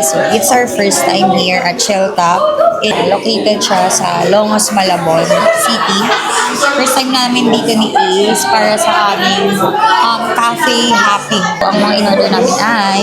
So, it's our first time here at Shelltop. Located siya sa Longos, Malabon City. First time namin dito ni Ace para sa aming cafe hopping. Ang mga in-order namin ay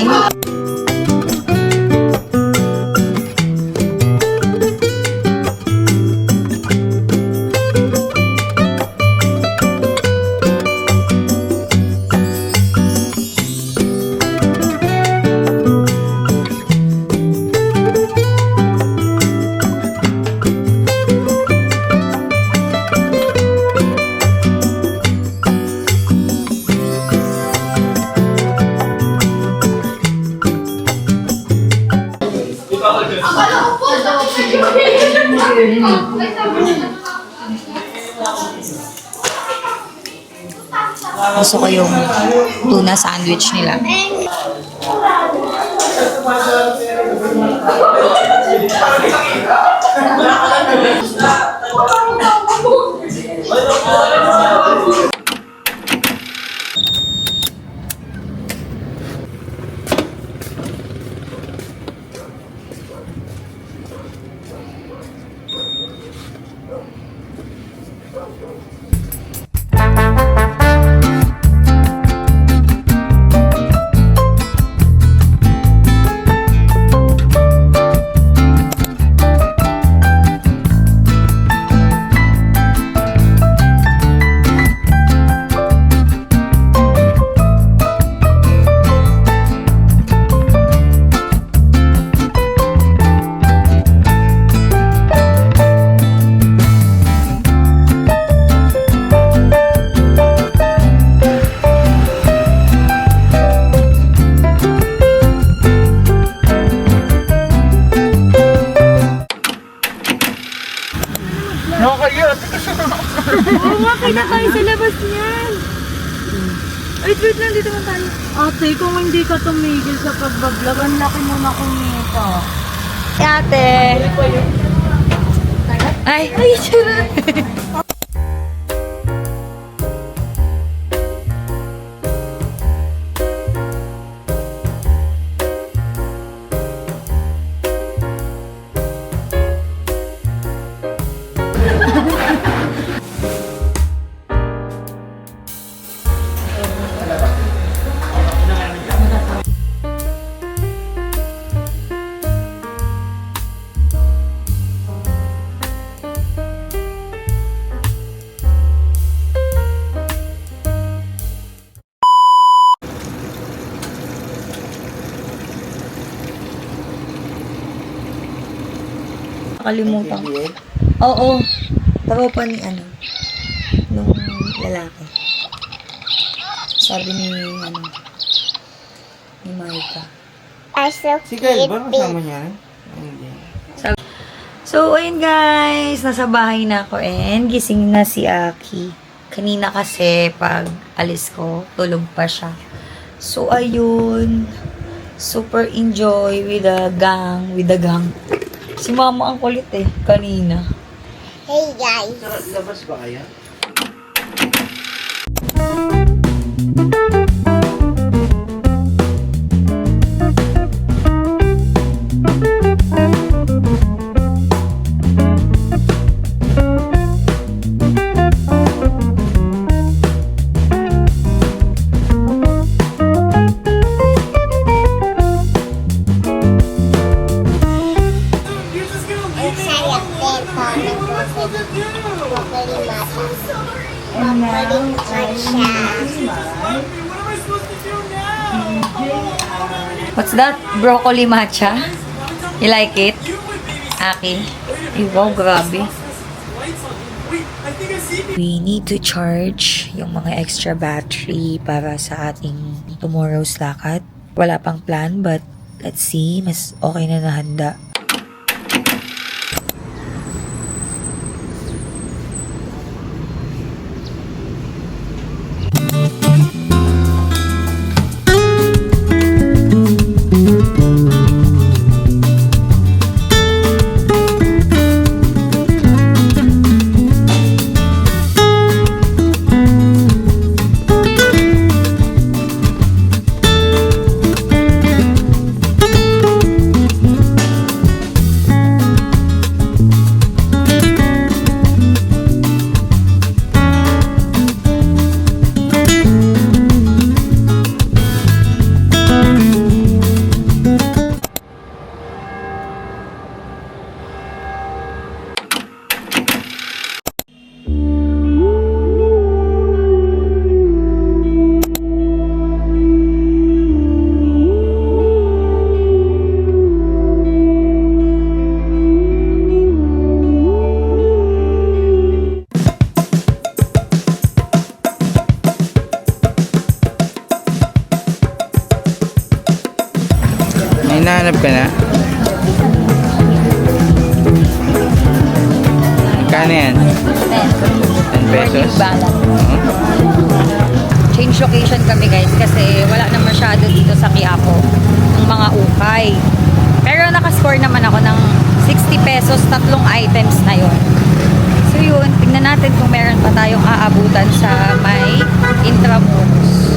gusto ko yung tuna sandwich nila. Oo nga, kita tayo sa labas niyan. Wait lang, dito man tayo. Ate, kung hindi ka tumigil sa pagbablog, ang laki mo na kumita. Ate! Ay! Ay, charot! Nakalimutan ko. Oo. Tropa ni nung lalaki. Sabi ni ni Marika. Si Kyle ba? Kasama niya? Hindi. So, ayun guys. Nasa bahay na ako and gising na si Aki. Kanina kasi pag alis ko, tulog pa siya. So, ayun. Super enjoy with the gang. Si mama ang kulit kanina. Hey guys. Labas ba kaya? What's that? Broccoli matcha? You like it? Aki? Wow, grabe. We need to charge yung mga extra battery para sa ating tomorrow's lakad. Wala pang plan but let's see, mas okay na nahanda. ka na? Kano yan? 10 pesos? Change location kami guys kasi wala na masyado dito sa Quiapo ng mga ukay. Pero nakascore naman ako ng 60 pesos, 3 items na yon. So yun, tingnan natin kung meron pa tayong aabutan sa may Intramuros.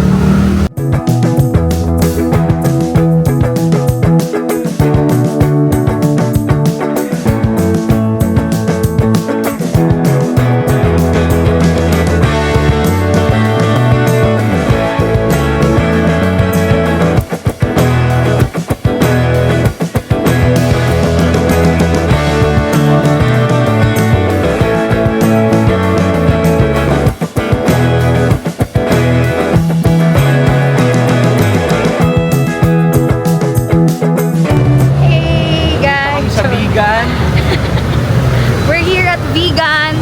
Hey guys! Sa vegan. We're here at Vegan.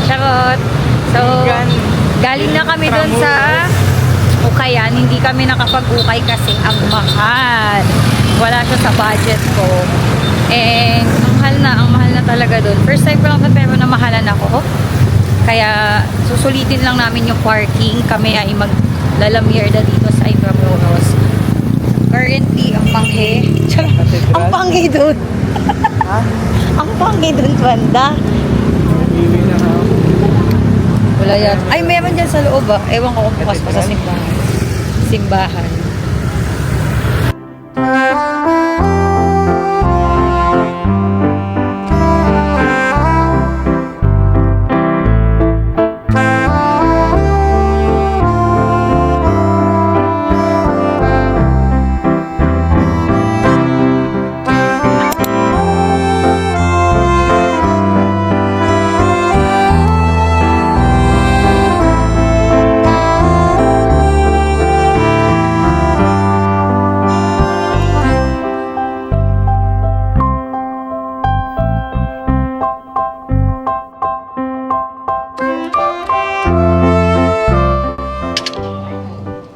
Charot. So, Vegan. galing na kami doon sa Ukayan. Hindi kami nakapag-ukay kasi ang mahal. Wala siya sa budget ko. And, ang mahal na talaga doon. First time ko lang doon pero namahalan ako. Kaya, susulitin lang namin yung parking. Kami ay maglalamierda dito sa Intramuros. Currently, ang panghe. Ang panghe doon. Ang panghe doon, banda. Wala yan. Ay, meron dyan sa loob ah. Ewan ko kung bukas pa sa simbahan. Simbahan.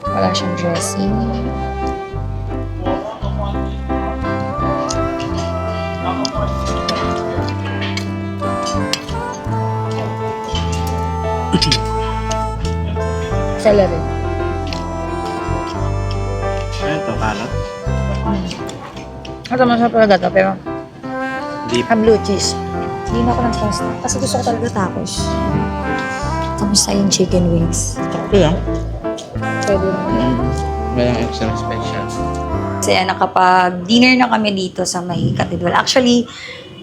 Wala siyang dressing. Celery. Ano ito, kalat? Ito masarap talaga to, pero Deep. blue cheese. Hindi na ako ng pasta. Kasi gusto ko talaga tacos. Kamusta yung chicken wings? Ito yan. Pwede naman. Walang extra special. Kasi nakapag-dinner na kami dito sa may cathedral. Actually,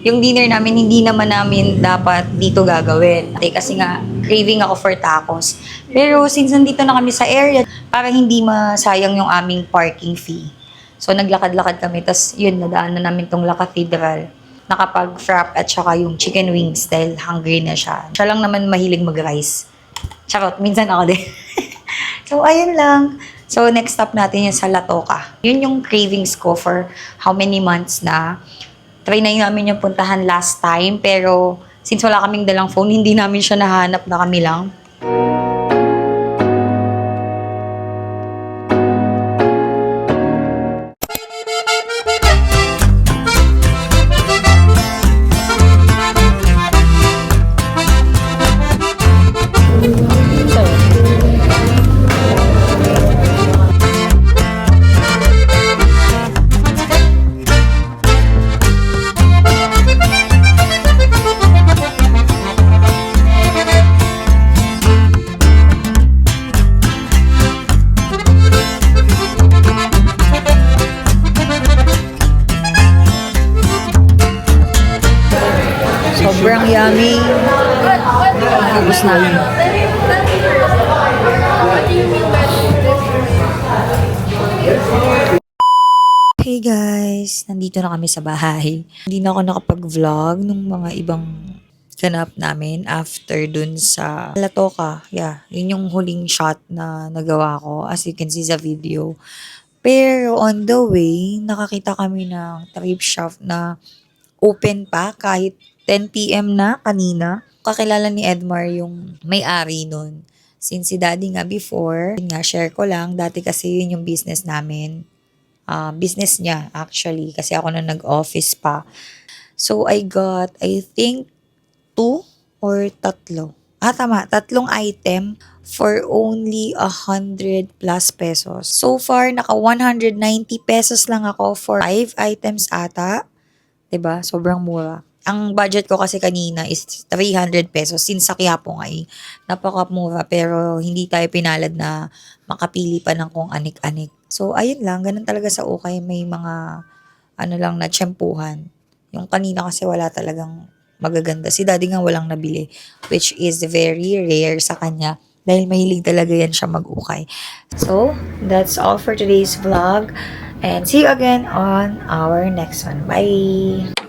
yung dinner namin, hindi naman namin dapat dito gagawin. Kasi nga, craving ako for tacos. Pero since nandito na kami sa area, para hindi masayang yung aming parking fee. So, naglakad-lakad kami. Tapos, yun, nadaan na namin tong La Cathedral. Nakapag-frap at saka yung chicken wings dahil hungry na siya. Siya lang naman mahilig mag-rice. Charot, minsan ako din. So, ayun lang. So, next stop natin yung sa Latoka. Yun yung cravings ko for how many months na. Try na yun namin yung puntahan last time. Pero, since wala kaming dalang phone, hindi namin siya nahanap na kami lang. Sobrang yummy. Ubus namin. Hey guys, nandito na kami sa bahay. Hindi na ako nakapag-vlog nung mga ibang ganap namin after dun sa Latoka. Yeah, yun yung huling shot na nagawa ko as you can see sa video. Pero on the way, nakakita kami ng thrift shop na open pa kahit 10 PM na kanina. Kakilala ni Edmar yung may-ari nun. Since si daddy nga before, yun nga share ko lang, dati kasi yun yung business namin. business niya actually kasi ako na nag-office pa. So I got, I think, 2 or 3. Tama, 3 item for only 100 plus pesos. So far, naka 190 pesos lang ako for 5 items ata. 'Di ba? Sobrang mura. Ang budget ko kasi kanina is 300 pesos since sa Quiapo nga napakamura pero hindi tayo pinalad na makapili pa ng kung anik-anik. So ayun lang, ganun talaga sa ukay, may mga ano lang na tiyempuhan. Yung kanina kasi wala talagang magaganda. Si daddy nga walang nabili which is very rare sa kanya dahil mahilig talaga yan siya mag-ukay. So that's all for today's vlog and see you again on our next one. Bye!